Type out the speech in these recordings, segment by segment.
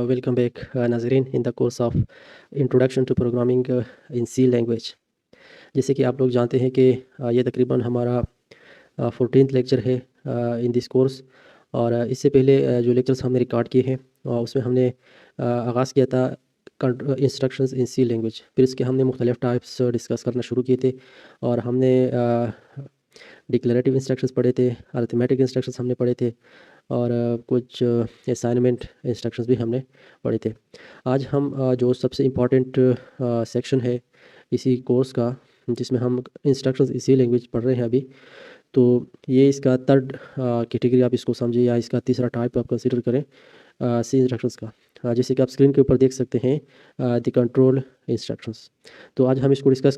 Welcome back, नाज़रीन in the course of introduction to programming in C language. जैसे कि आप लोग जानते हैं कि ये तकरीबन हमारा 14th लेक्चर है इन दिस कोर्स। और इससे पहले जो लेक्चर्स हमने रिकॉर्ड किए हैं उसमें हमने आगाज़ किया था इंस्ट्रक्शंस इन सी लैंग्वेज। फिर इसके हमने मुख्तलिफ टाइप्स डिस्कस करना शुरू किए थे और हमने डिक्लेरेटिव इंस्ट्रक्शंस पढ़े थे, अरिथमेटिक इंस्ट्रक्शंस हमने पढ़े थे और कुछ असाइनमेंट इंस्ट्रक्शंस भी हमने पढ़े थे। आज हम जो सबसे इम्पोर्टेंट सेक्शन है इसी कोर्स का, जिसमें हम इंस्ट्रक्शंस इसी लैंग्वेज पढ़ रहे हैं अभी, तो ये इसका थर्ड कैटेगरी आप इसको समझिए या इसका तीसरा टाइप आप कंसीडर करें सी इंस्ट्रक्शंस का। जैसे कि आप स्क्रीन के ऊपर देख सकते हैं द कंट्रोल इंस्ट्रक्शंस। तो आज हम इसको डिस्कस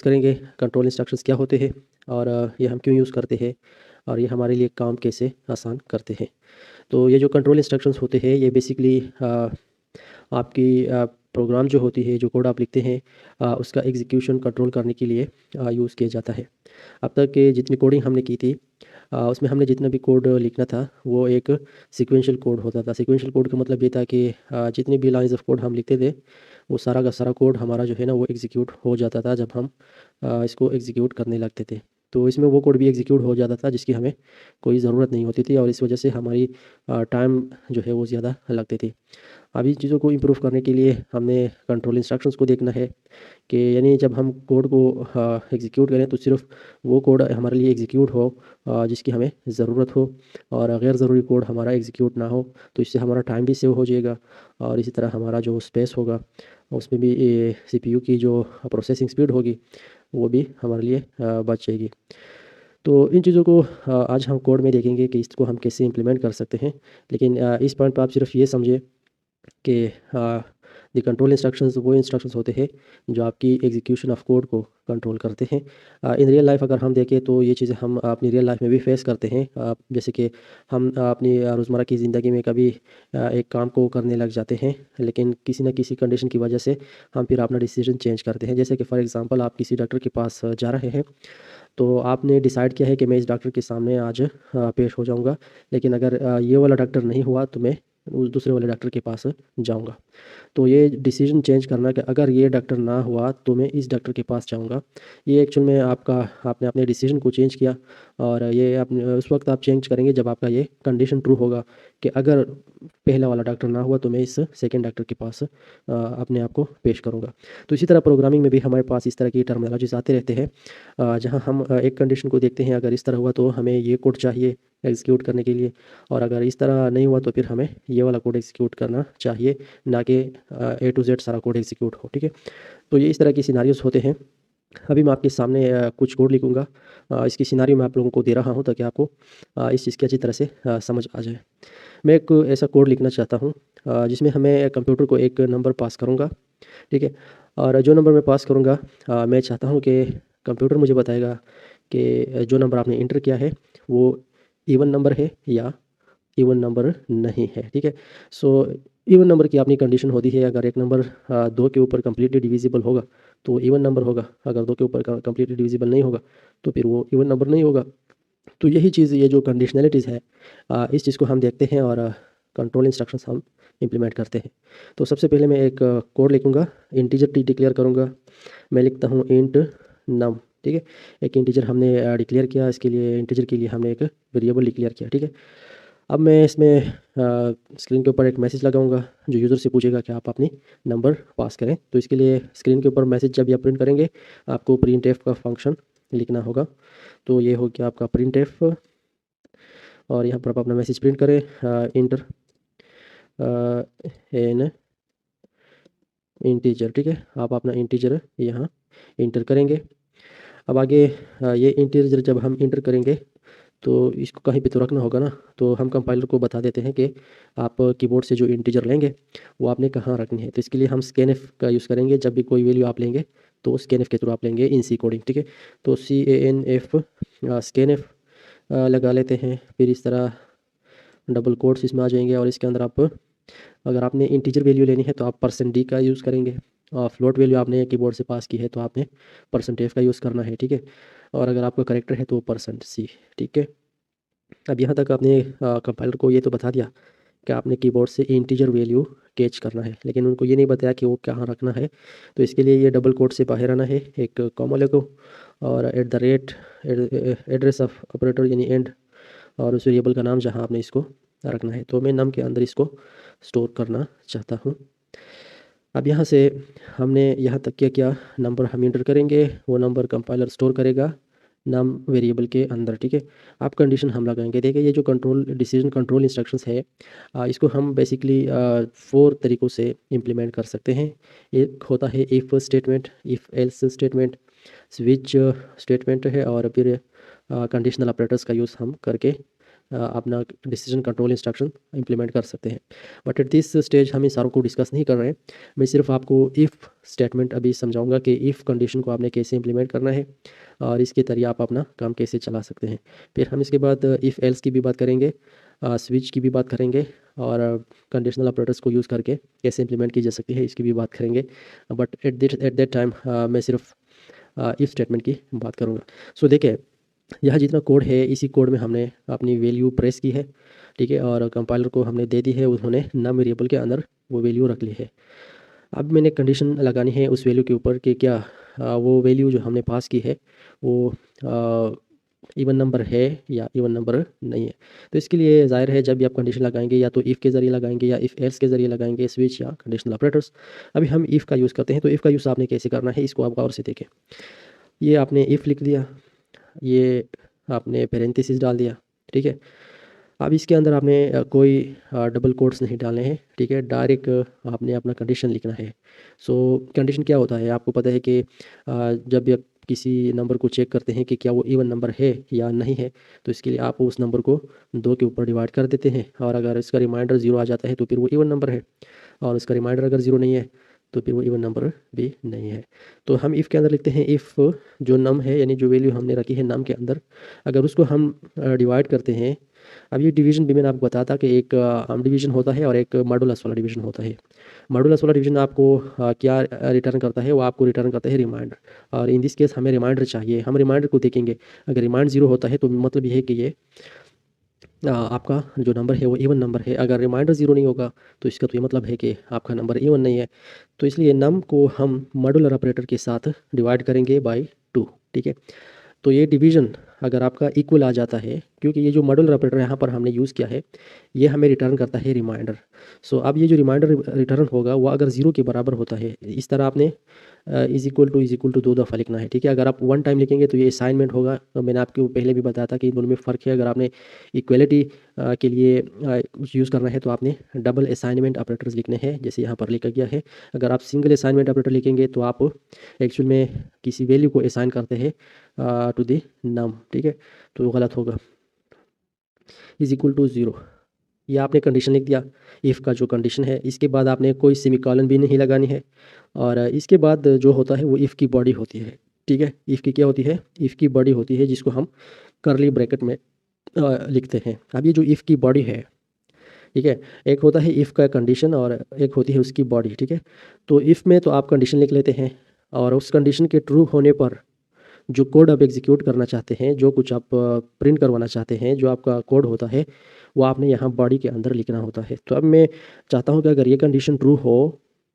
करेंगे कंट्रोल इंस्ट्रक्शंस क्या होते हैं और ये हम क्यों यूज़ करते हैं और ये हमारे लिए काम कैसे आसान करते हैं। तो ये जो कंट्रोल इंस्ट्रक्शंस होते हैं ये बेसिकली आपकी प्रोग्राम जो होती है, जो कोड आप लिखते हैं उसका एग्जीक्यूशन कंट्रोल करने के लिए यूज़ किया जाता है। अब तक के जितनी कोडिंग हमने की थी उसमें हमने जितना भी कोड लिखना था वो एक सीक्वेंशियल कोड होता था। सीक्वेंशियल कोड का मतलब ये था कि जितनी भी लाइंस ऑफ कोड हम लिखते थे वो सारा का सारा कोड हमारा जो है ना वो एग्जीक्यूट हो जाता था जब हम इसको एग्जीक्यूट करने लगते थे। तो इसमें वो कोड भी एग्जीक्यूट हो जाता था जिसकी हमें कोई ज़रूरत नहीं होती थी और इस वजह से हमारी टाइम जो है वो ज़्यादा लगती थी। अब इन चीज़ों को इम्प्रूव करने के लिए हमने कंट्रोल इंस्ट्रक्शंस को देखना है कि यानी जब हम कोड को एग्जीक्यूट करें तो सिर्फ वो कोड हमारे लिए एग्जीक्यूट हो जिसकी हमें ज़रूरत हो और गैर ज़रूरी कोड हमारा एग्जीक्यूट ना हो। तो इससे हमारा टाइम भी सेव हो जाएगा और इसी तरह हमारा जो स्पेस होगा उसमें भी सीपीयू की जो प्रोसेसिंग स्पीड होगी वो भी हमारे लिए बच जाएगी। तो इन चीज़ों को आज हम कोड में देखेंगे कि इसको हम कैसे इम्प्लीमेंट कर सकते हैं। लेकिन इस पॉइंट पर आप सिर्फ ये समझिए कि द कंट्रोल इंस्ट्रक्शंस वो इंस्ट्रक्शंस होते हैं जो आपकी एग्जीक्यूशन ऑफ कोड को कंट्रोल करते हैं। इन रियल लाइफ अगर हम देखें तो ये चीज़ें हम अपनी रियल लाइफ में भी फेस करते हैं। जैसे कि हम अपनी रोज़मर्रा की ज़िंदगी में कभी एक काम को करने लग जाते हैं, लेकिन किसी न किसी कंडीशन की वजह से हम फिर अपना डिसीजन चेंज करते हैं। जैसे कि फॉर एग्ज़ाम्पल आप किसी डॉक्टर के पास जा रहे हैं, तो आपने डिसाइड किया है कि मैं इस डॉक्टर के सामने आज पेश हो जाऊँगा, लेकिन अगर ये वाला डॉक्टर नहीं हुआ तो मैं उस दूसरे वाले डॉक्टर के पास जाऊँगा। तो ये डिसीजन चेंज करना कि अगर ये डॉक्टर ना हुआ तो मैं इस डॉक्टर के पास जाऊँगा, ये एक्चुअल में आपने अपने डिसीजन को चेंज किया। और ये आपने उस वक्त आप चेंज करेंगे जब आपका ये कंडीशन ट्रू होगा कि अगर पहला वाला डॉक्टर ना हुआ तो मैं इस सेकंड डॉक्टर के पास अपने आप को पेश करूँगा। तो इसी तरह प्रोग्रामिंग में भी हमारे पास इस तरह की टर्मिनोलॉजीज़ आते रहते हैं जहाँ हम एक कंडीशन को देखते हैं, अगर इस तरह हुआ तो हमें ये कोड चाहिए एग्जीक्यूट करने के लिए, और अगर इस तरह नहीं हुआ तो फिर हमें ये वाला कोड एग्जीक्यूट करना चाहिए, ना कि ए टू जेड सारा कोड एग्जीक्यूट हो। ठीक है, तो ये इस तरह की सिनारियोज़ होते हैं। अभी मैं आपके सामने कुछ कोड लिखूँगा, इसकी सिनारियो मैं आप लोगों को दे रहा हूँ ताकि आपको इस चीज़ की अच्छी तरह से समझ आ जाए। मैं एक ऐसा कोड लिखना चाहता हूँ जिसमें हमें कंप्यूटर को एक नंबर पास करूँगा। ठीक है, और जो नंबर मैं पास करूँगा मैं चाहता हूँ कि कंप्यूटर मुझे बताएगा कि जो नंबर आपने इंटर किया है वो इवन नंबर है या इवन नंबर नहीं है। ठीक है, सो इवन नंबर की अपनी कंडीशन होती है, अगर एक नंबर 2 के ऊपर कंप्लीटली डिविजिबल होगा तो इवन नंबर होगा, अगर 2 के ऊपर कंप्लीटली डिविजिबल नहीं होगा तो फिर वो इवन नंबर नहीं होगा। तो यही चीज़, ये जो कंडीशनैलिटीज़ है इस चीज़ को हम देखते हैं और कंट्रोल इंस्ट्रक्शंस हम इम्प्लीमेंट करते हैं। तो सबसे पहले मैं एक कोड लिखूँगा, इंटीजर डिक्लेयर करूँगा। मैं लिखता हूँ इंट नम। ठीक है, एक इंटीजर हमने डिक्लेयर किया, इसके लिए इंटीजर के लिए हमने एक वेरिएबल डिक्लेयर किया। ठीक है, अब मैं इसमें स्क्रीन के ऊपर एक मैसेज लगाऊंगा जो यूज़र से पूछेगा कि आप अपनी नंबर पास करें। तो इसके लिए स्क्रीन के ऊपर मैसेज जब आप प्रिंट करेंगे आपको प्रिंट एफ का फंक्शन लिखना होगा। तो ये हो गया आपका प्रिंट एफ, और यहाँ पर आप अपना मैसेज प्रिंट करें इंटर एन इंटीजर। ठीक है, आप अपना इंटीजर यहाँ इंटर करेंगे। अब आगे ये इंटीजर जब हम इंटर करेंगे तो इसको कहीं पे तो रखना होगा ना, तो हम कंपाइलर को बता देते हैं कि आप कीबोर्ड से जो इंटीजर लेंगे वो आपने कहाँ रखनी है। तो इसके लिए हम स्कैनएफ का यूज़ करेंगे। जब भी कोई वैल्यू आप लेंगे तो स्कैनएफ के थ्रू आप लेंगे इन सी कोडिंग। ठीक है, तो CANF स्कैनएफ लगा लेते हैं, फिर इस तरह डबल कोट्स इसमें आ जाएंगे और इसके अंदर आप, अगर आपने इंटीजर वैल्यू लेनी है तो आप %d का यूज़ करेंगे, और फ्लोट वैल्यू आपने कीबोर्ड से पास की है तो आपने %f का यूज़ करना है। ठीक है, और अगर आपका करेक्टर है तो %c। ठीक है, अब यहाँ तक आपने कंपाइलर को ये तो बता दिया कि आपने कीबोर्ड से इंटीजर वैल्यू कैच करना है, लेकिन उनको ये नहीं बताया कि वो कहाँ रखना है। तो इसके लिए ये डबल कोट से बाहर आना है, एक कॉमा लगो और at the rate address of operator यानी एंड, और उस वेरिएबल का नाम जहाँ आपने इसको रखना है। तो मैं नम के अंदर इसको स्टोर करना चाहता हूँ। अब यहाँ से हमने यहाँ तक क्या क्या नंबर हम इंटर करेंगे, वो नंबर कंपाइलर स्टोर करेगा नम वेरिएबल के अंदर, ठीक है। आप कंडीशन हम लगाएंगे। देखिए ये जो कंट्रोल डिसीजन कंट्रोल इंस्ट्रक्शंस है, इसको हम बेसिकली 4 तरीक़ों से इम्प्लीमेंट कर सकते हैं। एक होता है if statement, if else statement, switch statement है, और फिर कंडीशनल ऑपरेटर्स का यूज़ हम करके अपना डिसीजन कंट्रोल इंस्ट्रक्शन इम्प्लीमेंट कर सकते हैं। बट एट दिस स्टेज हम इन सारों को डिस्कस नहीं कर रहे हैं। मैं सिर्फ आपको इफ़ स्टेटमेंट अभी समझाऊंगा कि इफ़ कंडीशन को आपने कैसे इम्प्लीमेंट करना है और इसके जरिए आप अपना काम कैसे चला सकते हैं। फिर हम इसके बाद इफ़ एल्स की भी बात करेंगे, स्विच की भी बात करेंगे, और कंडीशनल ऑपरेटर्स को यूज़ करके कैसे इम्प्लीमेंट की जा सकती है इसकी भी बात करेंगे। बट एट दैट टाइम मैं सिर्फ इफ़ स्टेटमेंट की बात करूँगा। सो देखिए यह जितना कोड है, इसी कोड में हमने अपनी वैल्यू प्रेस की है, ठीक है, और कंपाइलर को हमने दे दी है, उन्होंने नम वेरिएबल के अंदर वो वैल्यू रख ली है। अब मैंने कंडीशन लगानी है उस वैल्यू के ऊपर कि क्या वो वैल्यू जो हमने पास की है वो इवन नंबर है या इवन नंबर नहीं है। तो इसके लिए ज़ाहिर है जब भी आप कंडीशन लगाएंगे या तो इफ़ के ज़रिए लगाएंगे या इफ़ एल्स के ज़रिए लगाएंगे, स्विच या कंडीशनल ऑपरेटर्स। अभी हम इफ़ का यूज़ करते हैं। तो इफ़ का यूज़ आपने कैसे करना है इसको आप गौर से देखें। ये आपने इफ़ लिख दिया, ये आपने पैरेंथेसिस डाल दिया, ठीक है। अब इसके अंदर आपने कोई डबल कोट्स नहीं डालने हैं, ठीक है। डायरेक्ट आपने अपना कंडीशन लिखना है। सो कंडीशन क्या होता है, आपको पता है कि जब भी आप किसी नंबर को चेक करते हैं कि क्या वो इवन नंबर है या नहीं है, तो इसके लिए आप उस नंबर को 2 के ऊपर डिवाइड कर देते हैं, और अगर इसका रिमाइंडर 0 आ जाता है तो फिर वो इवन नंबर है, और उसका रिमाइंडर अगर 0 नहीं है तो फिर वो इवन नंबर भी नहीं है। तो हम इफ़ के अंदर लिखते हैं इफ़ जो नम है यानी जो वैल्यू हमने रखी है नम के अंदर, अगर उसको हम डिवाइड करते हैं। अब ये डिवीज़न भी मैंने आपको बताया था कि एक आर्म डिवीज़न होता है और एक मॉडुलस वाला डिवीज़न होता है। मॉडुलस वाला डिवीज़न आपको क्या रिटर्न करता है, वो आपको रिटर्न करता है रिमाइंडर, और इन दिस केस हमें रिमाइंडर चाहिए। हम रिमाइंडर को देखेंगे, अगर रिमाइंड 0 होता है तो मतलब ये है कि ये आपका जो नंबर है वो इवन नंबर है। अगर रिमाइंडर 0 नहीं होगा तो इसका तो ये मतलब है कि आपका नंबर इवन नहीं है। तो इसलिए नम को हम मॉडुलर ऑपरेटर के साथ डिवाइड करेंगे बाय 2, ठीक है। तो ये डिवीज़न अगर आपका इक्वल आ जाता है, क्योंकि ये जो मॉडुलर ऑपरेटर यहाँ पर हमने यूज़ किया है, ये हमें रिटर्न करता है रिमाइंडर। सो अब ये जो रिमाइंडर रिटर्न होगा वो अगर 0 के बराबर होता है, इस तरह आपने इज़ इक्वल टू 2 दफ़ा लिखना है, ठीक है। अगर आप 1 टाइम लिखेंगे तो ये असाइनमेंट होगा। मैंने आपको पहले भी बताया था कि इन दोनों में फ़र्क है। अगर आपने इक्वलिटी के लिए कुछ यूज़ करना है तो आपने डबल असाइनमेंट ऑपरेटर्स लिखने हैं, जैसे यहाँ पर लिखा गया है। अगर आप सिंगल असाइनमेंट ऑपरेटर लिखेंगे तो आप एक्चुअल में किसी वैल्यू को असाइन करते हैं टू द नम, ठीक है, तो गलत होगा। इज़ इक्वल टू 0, ये आपने कंडीशन लिख दिया इफ़ का जो कंडीशन है। इसके बाद आपने कोई सेमीकोलन भी नहीं लगानी है, और इसके बाद जो होता है वो इफ़ की बॉडी होती है, ठीक है। इफ़ की क्या होती है, इफ़ की बॉडी होती है जिसको हम कर्ली ब्रैकेट में लिखते हैं। अब ये जो इफ़ की बॉडी है, ठीक है, एक होता है इफ़ का कंडीशन और एक होती है उसकी बॉडी, ठीक है। तो इफ़ में तो आप कंडीशन लिख लेते हैं, और उस कंडीशन के ट्रू होने पर जो कोड आप एग्जीक्यूट करना चाहते हैं, जो कुछ आप प्रिंट करवाना चाहते हैं, जो आपका कोड होता है, वो आपने यहाँ बॉडी के अंदर लिखना होता है। तो अब मैं चाहता हूँ कि अगर ये कंडीशन ट्रू हो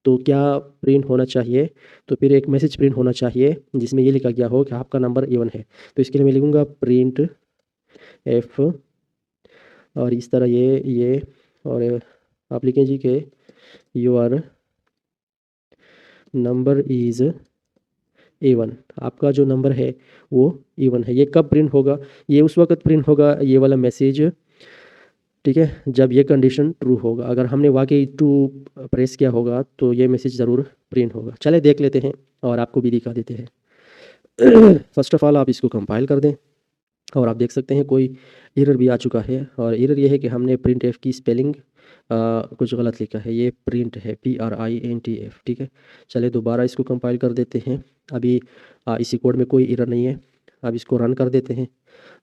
तो क्या प्रिंट होना चाहिए, तो फिर एक मैसेज प्रिंट होना चाहिए जिसमें ये लिखा गया हो कि आपका नंबर इवन है। तो इसके लिए मैं लिखूँगा प्रिंट एफ, और इस तरह ये और आप लिखें जी कि योर नंबर इज़ A1, आपका जो नंबर है वो A1 है। ये कब प्रिंट होगा, ये उस वक्त प्रिंट होगा ये वाला मैसेज, ठीक है, जब ये कंडीशन ट्रू होगा। अगर हमने वाकई ट्रू प्रेस किया होगा तो ये मैसेज ज़रूर प्रिंट होगा। चले देख लेते हैं और आपको भी दिखा देते हैं। फर्स्ट ऑफ ऑल आप इसको कंपाइल कर दें, और आप देख सकते हैं कोई एरर भी आ चुका है, और एरर ये है कि हमने प्रिंट एफ की स्पेलिंग कुछ गलत लिखा है। ये प्रिंट है PRINTF, ठीक है। चलिए दोबारा इसको कंपाइल कर देते हैं। अभी इसी कोड में कोई एरर नहीं है। अब इसको रन कर देते हैं,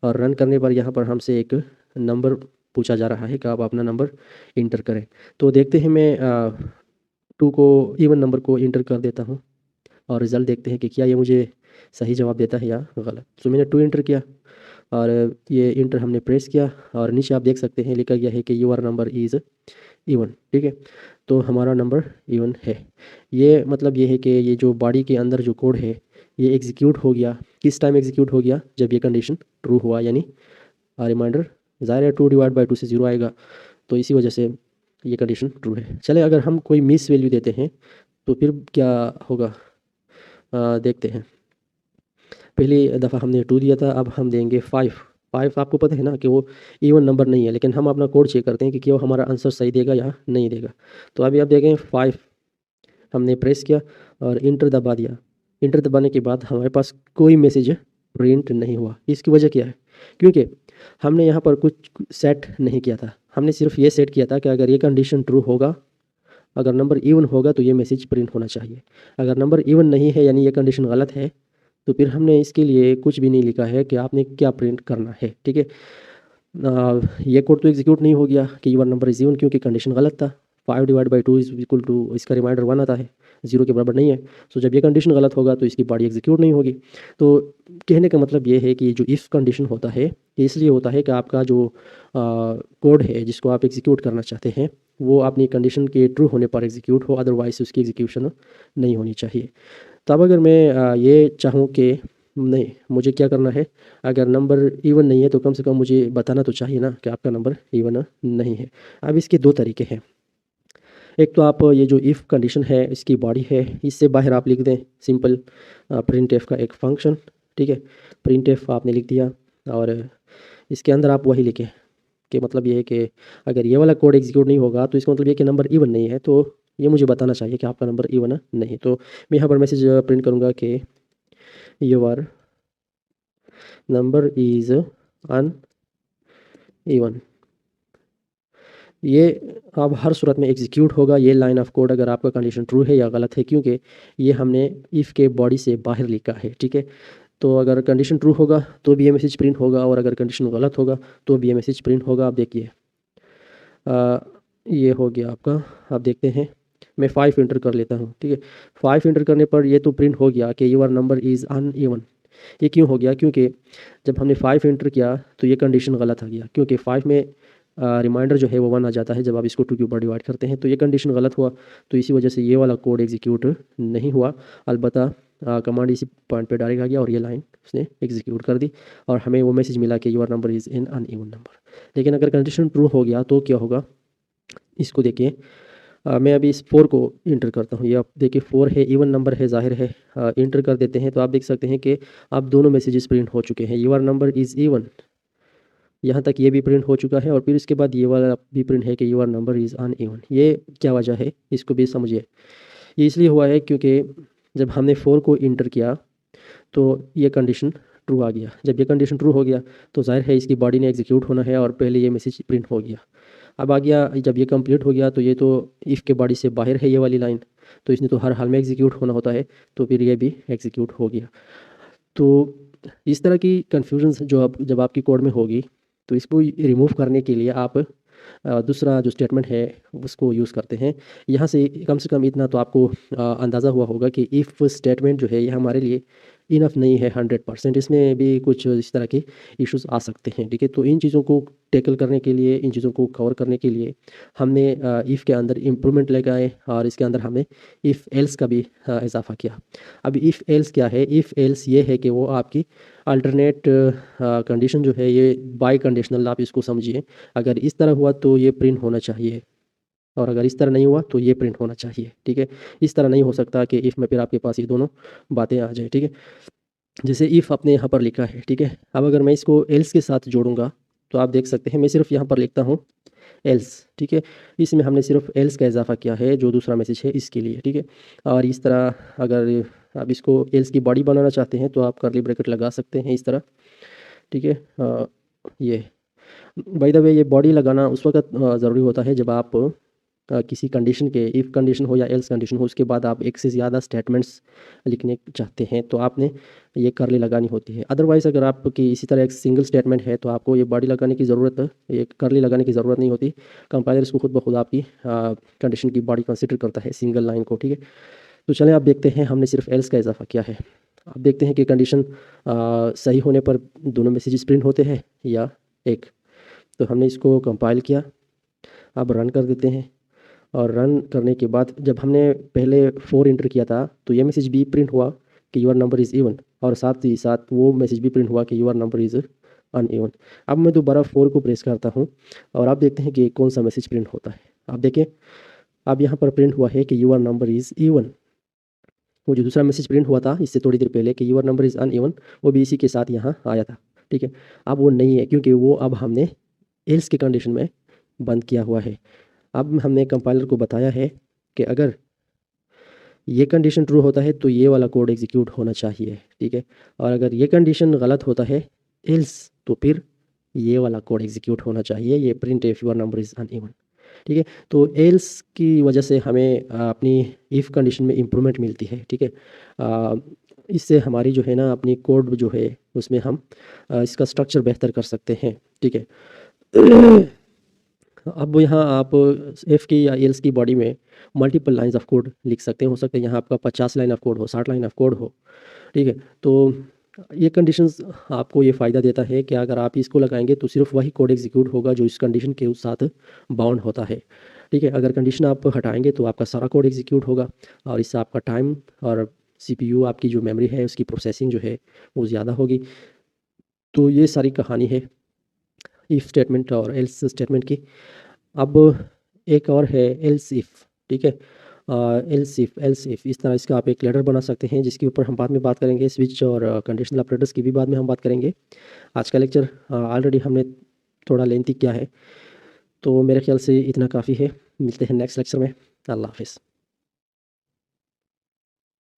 और रन करने पर यहाँ पर हमसे एक नंबर पूछा जा रहा है कि आप अपना नंबर इंटर करें। तो देखते हैं, मैं 2 को इवन नंबर को इंटर कर देता हूँ, और रिज़ल्ट देखते हैं कि क्या ये मुझे सही जवाब देता है या गलत। तो मैंने 2 इंटर किया, और ये इंटर हमने प्रेस किया और नीचे आप देख सकते हैं लिखा गया है कि योर नंबर इज़ इवन। ठीक है, तो हमारा नंबर इवन है। ये मतलब ये है कि ये जो बॉडी के अंदर जो कोड है ये एग्जीक्यूट हो गया। किस टाइम एग्जीक्यूट हो गया? जब ये कंडीशन ट्रू हुआ, यानी रिमाइंडर ज़ाहिर है 2 डिवाइड बाई 2 से 0 आएगा, तो इसी वजह से ये कंडीशन ट्रू है। चले, अगर हम कोई मिस वैल्यू देते हैं तो फिर क्या होगा देखते हैं। पहली दफ़ा हमने 2 दिया था, अब हम देंगे 5। 5 आपको पता है ना कि वो इवन नंबर नहीं है, लेकिन हम अपना कोड चेक करते हैं कि क्या वो हमारा आंसर सही देगा या नहीं देगा। तो अभी आप देखें 5 हमने प्रेस किया और इंटर दबा दिया। इंटर दबाने के बाद हमारे पास कोई मैसेज प्रिंट नहीं हुआ। इसकी वजह क्या है? क्योंकि हमने यहाँ पर कुछ सेट नहीं किया था। हमने सिर्फ ये सेट किया था कि अगर ये कंडीशन ट्रू होगा, अगर नंबर इवन होगा तो ये मैसेज प्रिंट होना चाहिए। अगर नंबर इवन नहीं है यानी ये कंडीशन गलत है, तो फिर हमने इसके लिए कुछ भी नहीं लिखा है कि आपने क्या प्रिंट करना है। ठीक है, ये कोड तो एग्जीक्यूट नहीं हो गया कि यूर नंबर इज़ इवन, क्योंकि कंडीशन गलत था। 5 divide by 2 is equal to, इसका रिमाइंडर 1 आता है, 0 के बराबर नहीं है। सो जब ये कंडीशन गलत होगा तो इसकी बॉडी एग्जीक्यूट नहीं होगी। तो कहने का मतलब ये है कि ये जो इफ़ कंडीशन होता है ये इसलिए होता है कि आपका जो कोड है जिसको आप एग्जीक्यूट करना चाहते हैं वो अपनी कंडीशन के ट्रू होने पर एग्जीक्यूट हो, अदरवाइज उसकी एग्जीक्यूशन नहीं होनी चाहिए। तब अगर मैं ये चाहूँ कि नहीं, मुझे क्या करना है, अगर नंबर इवन नहीं है तो कम से कम मुझे बताना तो चाहिए ना कि आपका नंबर इवन नहीं है। अब इसके 2 तरीके हैं। एक तो आप ये जो इफ़ कंडीशन है इसकी बॉडी है, इससे बाहर आप लिख दें सिंपल प्रिंट एफ का एक फंक्शन। ठीक है, प्रिंट एफ आपने लिख दिया और इसके अंदर आप वही लिखें कि मतलब ये है कि अगर ये वाला कोड एग्जीक्यूट नहीं होगा तो इसका मतलब ये कि नंबर इवन नहीं है, तो ये मुझे बताना चाहिए कि आपका नंबर इवन नहीं। तो मैं यहाँ पर मैसेज प्रिंट करूँगा कि your number is uneven. ये अब हर सूरत में एग्जीक्यूट होगा ये लाइन ऑफ कोड, अगर आपका कंडीशन ट्रू है या गलत है, क्योंकि ये हमने इफ़ के बॉडी से बाहर लिखा है। ठीक है, तो अगर कंडीशन ट्रू होगा तो भी ये मैसेज प्रिंट होगा और अगर कंडीशन गलत होगा तो भी ये मैसेज प्रिंट होगा। आप देखिए ये हो गया आपका। आप देखते हैं मैं 5 इंटर कर लेता हूँ। ठीक है, 5 इंटर करने पर ये तो प्रिंट हो गया कि योर नंबर इज़ अनइवन। ये क्यों हो गया? क्योंकि जब हमने 5 इंटर किया तो ये कंडीशन गलत आ गया, क्योंकि 5 में रिमाइंडर जो है वो 1 आ जाता है जब आप इसको 2 के ऊपर डिवाइड करते हैं। तो ये कंडीशन गलत हुआ, तो इसी वजह से ये वाला कोड एग्जीक्यूट नहीं हुआ। अलबत्ता कमांड इसी पॉइंट पे डालेगा गया और ये लाइन उसने एग्जीक्यूट कर दी और हमें वो मैसेज मिला कि your number is in uneven number. लेकिन अगर कंडीशन ट्रू हो गया तो क्या होगा, इसको देखिए। मैं अभी इस 4 को इंटर करता हूँ। ये आप देखिए 4 है, इवन नंबर है, ज़ाहिर है। इंटर कर देते हैं तो आप देख सकते हैं कि अब दोनों मैसेजेस प्रिंट हो चुके हैं। योर नंबर इज़ इवन, यहाँ तक ये भी प्रिंट हो चुका है और फिर इसके बाद ये वाला भी प्रिंट है कि योर नंबर इज़ अनइवन। ये क्या वजह है, इसको भी समझिए। ये इसलिए हुआ है क्योंकि जब हमने 4 को इंटर किया तो ये कंडीशन ट्रू आ गया। जब ये कंडीशन ट्रू हो गया तो ज़ाहिर है इसकी बॉडी ने एग्जीक्यूट होना है और पहले ये मैसेज प्रिंट हो गया। अब आ गया, जब ये कंप्लीट हो गया तो ये तो इफ़ के बॉडी से बाहर है ये वाली लाइन, तो इसने तो हर हाल में एग्जीक्यूट होना होता है, तो फिर ये भी एग्जीक्यूट हो गया। तो इस तरह की कन्फ्यूजन जो अब जब आपकी कोड में होगी तो इसको रिमूव करने के लिए आप दूसरा जो स्टेटमेंट है उसको यूज़ करते हैं। यहाँ से कम इतना तो आपको अंदाज़ा हुआ होगा कि इफ़ स्टेटमेंट जो है ये हमारे लिए इनफ नहीं है 100%, इसमें भी कुछ इस तरह के इश्यूज आ सकते हैं। ठीक है, तो इन चीज़ों को टैकल करने के लिए, इन चीज़ों को कवर करने के लिए हमने इफ़ के अंदर इम्प्रूवमेंट लेके आए और इसके अंदर हमने इफ़ एल्स का भी इजाफा किया। अब इफ़ एल्स क्या है? इफ़ एल्स ये है कि वो आपकी अल्टरनेट कंडीशन जो है, ये बाई कंडीशनल आप इसको समझिए। अगर इस तरह हुआ तो ये प्रिंट होना चाहिए और अगर इस तरह नहीं हुआ तो ये प्रिंट होना चाहिए। ठीक है, इस तरह नहीं हो सकता कि इफ़ में फिर आपके पास ये दोनों बातें आ जाए। ठीक है, जैसे इफ़ आपने यहाँ पर लिखा है। ठीक है, अब अगर मैं इसको एल्स के साथ जोड़ूंगा तो आप देख सकते हैं मैं सिर्फ यहाँ पर लिखता हूँ एल्स। ठीक है, इसमें हमने सिर्फ एल्स का इजाफा किया है जो दूसरा मैसेज है इसके लिए। ठीक है, और इस तरह अगर आप इसको एल्स की बॉडी बनाना चाहते हैं तो आप कर्ली ब्रैकेट लगा सकते हैं इस तरह। ठीक है, ये बाय द वे ये बॉडी लगाना उस वक्त ज़रूरी होता है जब आप किसी कंडीशन के, इफ़ कंडीशन हो या एल्स कंडीशन हो, उसके बाद आप एक से ज़्यादा स्टेटमेंट्स लिखने चाहते हैं तो आपने ये कर्ली लगानी होती है। अदरवाइज़ अगर आपकी इसी तरह एक सिंगल स्टेटमेंट है तो आपको ये बॉडी लगाने की ज़रूरत, ये कर्ली लगाने की ज़रूरत नहीं होती। कंपाइलर इसको खुद ब खुद आपकी कंडीशन की बॉडी कंसिडर करता है सिंगल लाइन को। ठीक है, तो चलें आप देखते हैं हमने सिर्फ एल्स का इजाफा किया है। आप देखते हैं कि कंडीशन सही होने पर दोनों मैसेजेस प्रिंट होते हैं या एक। तो हमने इसको कंपाइल किया, अब रन कर देते हैं। और रन करने के बाद जब हमने पहले 4 इंटर किया था तो ये मैसेज भी प्रिंट हुआ कि योर नंबर इज़ इवन, और साथ ही साथ वो मैसेज भी प्रिंट हुआ कि योर नंबर इज़ अनइवन। अब मैं दोबारा 4 को प्रेस करता हूँ और आप देखते हैं कि कौन सा मैसेज प्रिंट होता है। आप देखें, अब यहाँ पर प्रिंट हुआ है कि योर नंबर इज़ इवन। वो जो दूसरा मैसेज प्रिंट हुआ था इससे थोड़ी देर पहले कि योर नंबर इज़ अनइवन, वो भी इसी के साथ यहाँ आया था, ठीक है। अब वो नहीं है क्योंकि वो अब हमने एल्स की कंडीशन में बंद किया हुआ है। अब हमने कंपाइलर को बताया है कि अगर ये कंडीशन ट्रू होता है तो ये वाला कोड एग्जीक्यूट होना चाहिए, ठीक है। और अगर ये कंडीशन गलत होता है एल्स, तो फिर ये वाला कोड एग्जीक्यूट होना चाहिए, ये print if your number is uneven, ठीक है। तो एल्स की वजह से हमें अपनी इफ़ कंडीशन में इम्प्रूवमेंट मिलती है, ठीक है। इससे हमारी जो है ना अपनी कोड जो है उसमें हम इसका स्ट्रक्चर बेहतर कर सकते हैं, ठीक है। अब यहाँ आप एफ़ की या एल्स की बॉडी में मल्टीपल लाइंस ऑफ कोड लिख सकते हैं। हो सकता है यहाँ आपका 50 लाइन ऑफ कोड हो, 60 लाइन ऑफ कोड हो, ठीक है। तो ये कंडीशंस आपको ये फ़ायदा देता है कि अगर आप इसको लगाएंगे तो सिर्फ वही कोड एग्जीक्यूट होगा जो इस कंडीशन के उस साथ बाउंड होता है, ठीक है। अगर कंडीशन आप हटाएंगे तो आपका सारा कोड एग्जीक्यूट होगा और इससे आपका टाइम और सीपीयू आपकी जो मेमोरी है उसकी प्रोसेसिंग जो है वो ज़्यादा होगी। तो ये सारी कहानी है इफ़ स्टेटमेंट और एल्स स्टेटमेंट की। अब एक और है एल्स इफ़, ठीक है। एल्स इफ़ इस तरह इसका आप एक लेटर बना सकते हैं जिसके ऊपर हम बाद में बात करेंगे। स्विच और कंडीशनल ऑपरेटर्स की भी बाद में हम बात करेंगे। आज का लेक्चर ऑलरेडी हमने थोड़ा लेंथी किया है, तो मेरे ख्याल से इतना काफ़ी है। मिलते हैं नेक्स्ट लेक्चर में। अल्लाह हाफ़िज़।